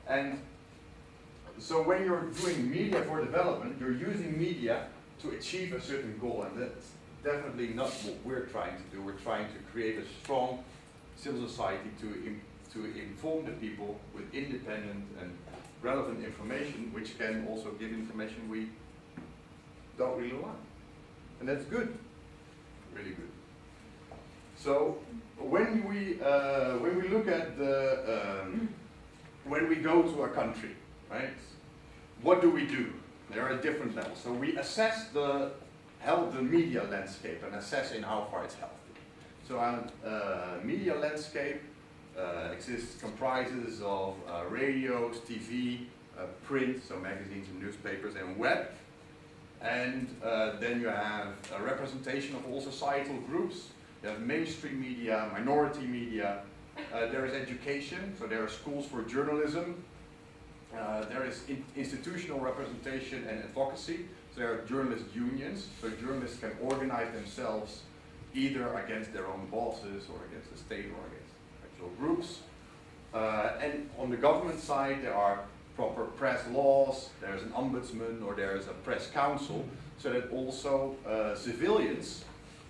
And so when you're doing media for development, you're using media to achieve a certain goal, and that's definitely not what we're trying to do. We're trying to create a strong civil society to inform the people with independent and relevant information, which can also give information we don't really want. And that's good, really good. So when we look at the when we go to a country, right? What do? There are different levels. So we assess the media landscape and assess in how far it's healthy. So our media landscape comprises of radios, TV, print, so magazines and newspapers, and web. And then you have a representation of all societal groups. You have mainstream media, minority media. There is education, so there are schools for journalism. There is institutional representation and advocacy. So there are journalist unions, so journalists can organize themselves either against their own bosses or against the state or against actual groups. And on the government side, there are proper press laws, there's an ombudsman, or there is a press council, so that also civilians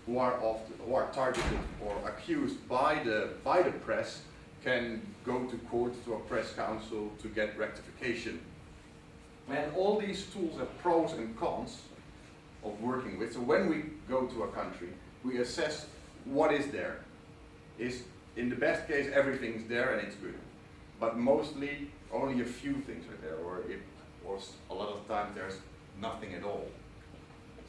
who are targeted or accused by the press can go to court, to a press council, to get rectification. And all these tools have pros and cons of working with. So when we go to a country, we assess what is there. In the best case, everything's there and it's good. But mostly, only a few things are there, or a lot of times there's nothing at all.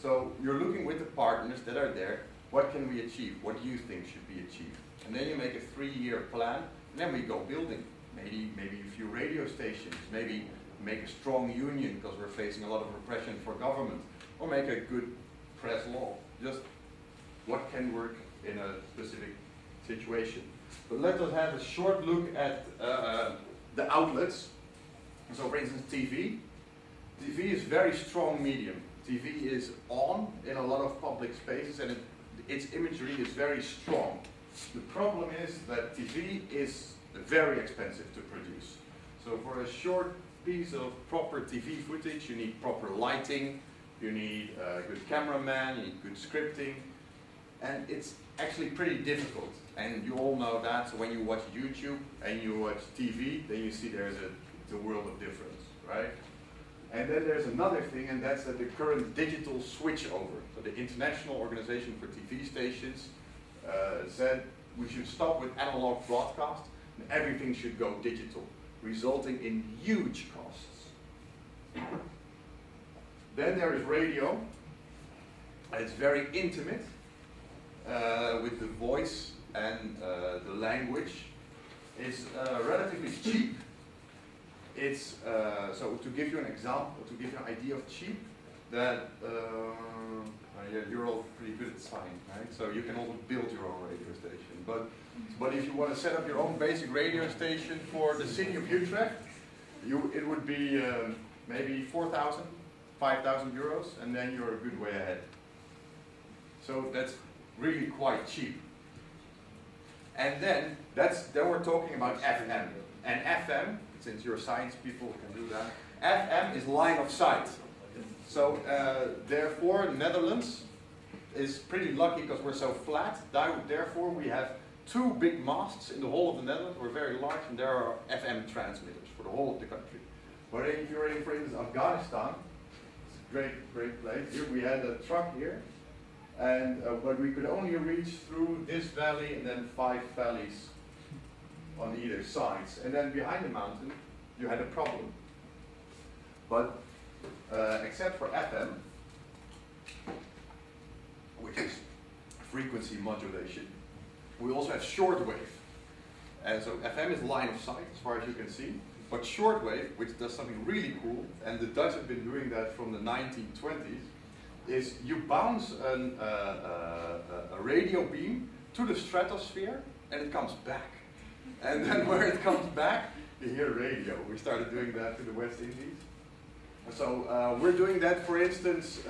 So you're looking with the partners that are there, what can we achieve? What do you think should be achieved? And then you make a 3-year plan, and then we go building. Maybe a few radio stations, maybe make a strong union because we're facing a lot of repression for government, or make a good press law. Just what can work in a specific situation. But let us have a short look at the outlets. So for instance, TV. TV is a very strong medium. TV is on in a lot of public spaces, and its imagery is very strong. The problem is that TV is very expensive to produce. So for a short piece of proper TV footage, you need proper lighting, you need a good cameraman, you need good scripting, and it's actually pretty difficult. And you all know that, so when you watch YouTube and you watch TV, then you see there's a world of difference, right? And then there's another thing, and that's the current digital switchover. So the International Organization for TV Stations said we should stop with analog broadcast and everything should go digital, resulting in huge costs. Then there is radio. It's very intimate with the voice and the language. It's relatively cheap. It's so to give you an example, to give you an idea of cheap, that yeah, you're all pretty good at science, right? So you can also build your own radio station. But if you want to set up your own basic radio station for the city of Utrecht, it would be maybe 4,000, 5,000 euros, and then you're a good way ahead. So that's really quite cheap. And then we're talking about FM. And FM, since you're science people can do that, FM is line of sight. So therefore, the Netherlands is pretty lucky because we're so flat. Therefore, we have 2 big masts in the whole of the Netherlands. We're very large, and there are FM transmitters for the whole of the country. But if you're in, for instance, Afghanistan, it's a great place. Here we had a truck here, and but we could only reach through this valley and then 5 valleys on either sides. And then behind the mountain, you had a problem. But except for FM, which is frequency modulation, we also have shortwave. And so FM is line of sight, as far as you can see. But shortwave, which does something really cool, and the Dutch have been doing that from the 1920s, is you bounce a radio beam to the stratosphere, and it comes back. And then where it comes back, you hear radio. We started doing that to the West Indies. So we're doing that, for instance,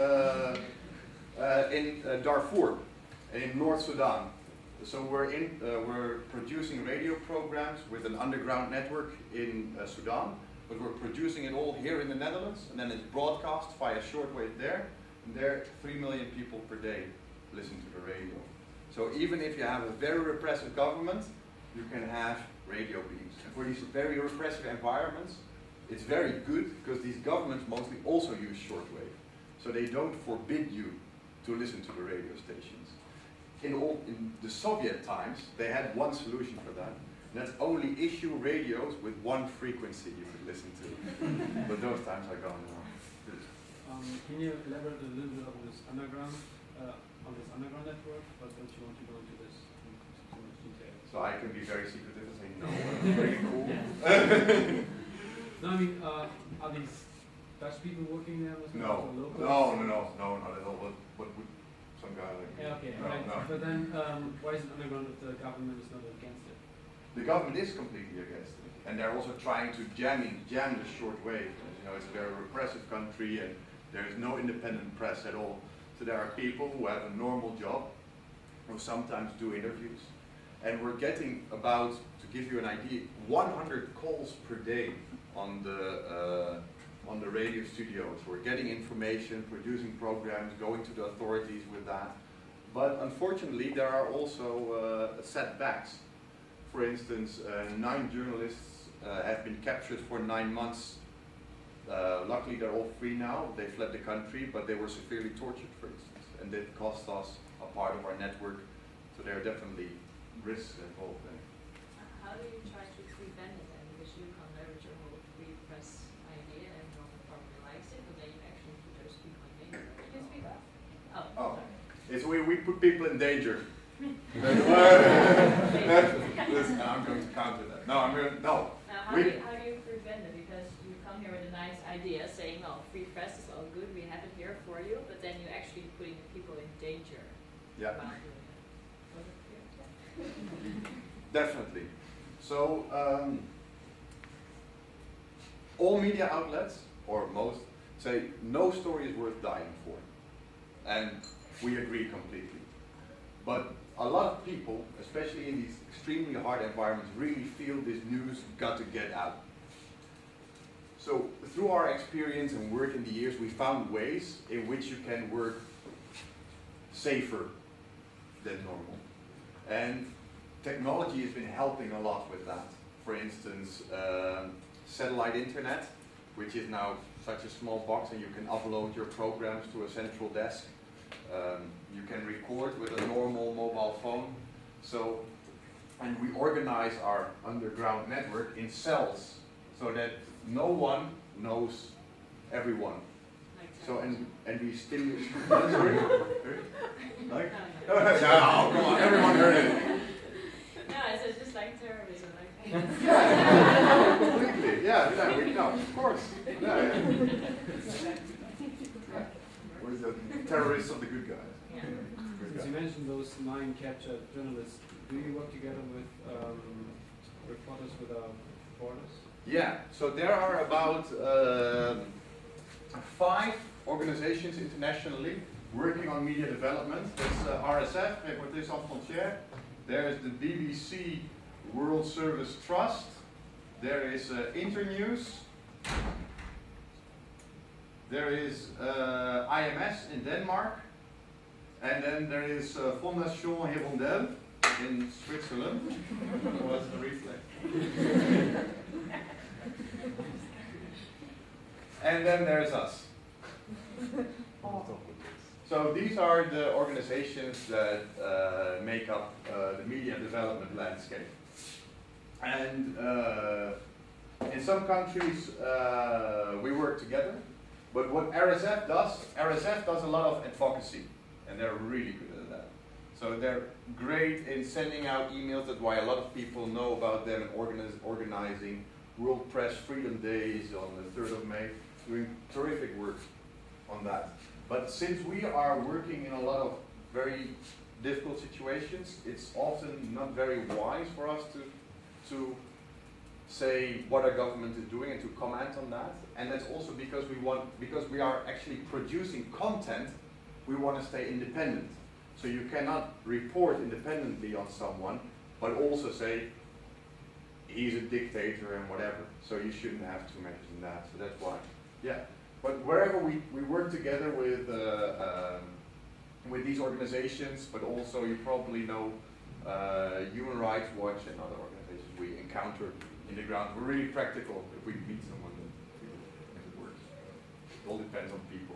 in Darfur, in North Sudan. So we're producing radio programs with an underground network in Sudan, but we're producing it all here in the Netherlands, and then it's broadcast via shortwave there, and there 3 million people per day listen to the radio. So even if you have a very repressive government, you can have radio beams. And for these very repressive environments, it's very good because these governments mostly also use shortwave. So they don't forbid you to listen to the radio stations. In the Soviet times, they had one solution for that. And that's only issue radios with one frequency you could listen to. But those times are gone now. Can you elaborate a little bit on this underground network? But don't you want to go into this in too much detail? So I can be very secretive and say no. Very cool. No, I mean, are these Dutch people working there? No, not at all. What would some guy like me? Yeah, okay, no, right. No. But then, why is it underground if the government is not against it? The government is completely against it, and they're also trying to jam the short wave. You know, it's a very repressive country, and there is no independent press at all. So there are people who have a normal job, who sometimes do interviews, and we're getting about, to give you an idea, 100 calls per day on the radio studios. We're getting information, producing programs, going to the authorities with that. But unfortunately, there are also setbacks. For instance, 9 journalists have been captured for 9 months. Luckily, they're all free now. They fled the country, but they were severely tortured, for instance, and that cost us a part of our network. So there are definitely risks involved there. How do you try to prevent it then? Because you can leverage your whole free press idea and everyone probably likes it, but then you actually put those people in danger. Can you speak up? Oh, sorry. It's we put people in danger. I'm going to counter that. No, I'm going to, no. Now, how do you prevent it? Because you come here with a nice idea saying, well, free press is all good, we have it here for you, but then you're actually putting the people in danger. Yeah. About doing it. Was it clear? Definitely. So, all media outlets, or most, say no story is worth dying for. And we agree completely. But a lot of people, especially in these extremely hard environments, really feel this news got to get out. So through our experience and work in the years, we found ways in which you can work safer than normal. And technology has been helping a lot with that. For instance, satellite internet, which is now such a small box and you can upload your programs to a central desk. You can record with a normal mobile phone. So, and we organize our underground network in cells so that no one knows everyone. So, and we stimulate. Sorry? Like? No, come on, everyone heard it. No, it's just like terrorism. Like Yeah, completely. Yeah, we know, of course. Yeah. We're the terrorists of the good guys. Yeah. Since you mentioned those 9 captured journalists, do you work together with Reporters Without Borders? Yeah, so there are about 5 organizations internationally working on media development. There's RSF, Reporters Sans Frontières. There is the BBC World Service Trust. There is Internews. There is IMS in Denmark. And then there is Fondation Hirondelle in Switzerland. What's the reflex? And then there's us. So these are the organizations that make up the media development landscape. And in some countries we work together. But what RSF does a lot of advocacy. And they're really good at that. So they're great in sending out emails. That's why a lot of people know about them and organizing World Press Freedom Days on the 3rd of May. Doing terrific work on that. But since we are working in a lot of very difficult situations, it's often not very wise for us to say what our government is doing and to comment on that. And that's also because we are actually producing content, we want to stay independent. So you cannot report independently on someone, but also say, he's a dictator and whatever. So you shouldn't have to mention that. So that's why. Yeah. But wherever we work together with these organizations, but also you probably know Human Rights Watch and other organizations we encounter in the ground. We're really practical if we meet someone, if it works. It all depends on people.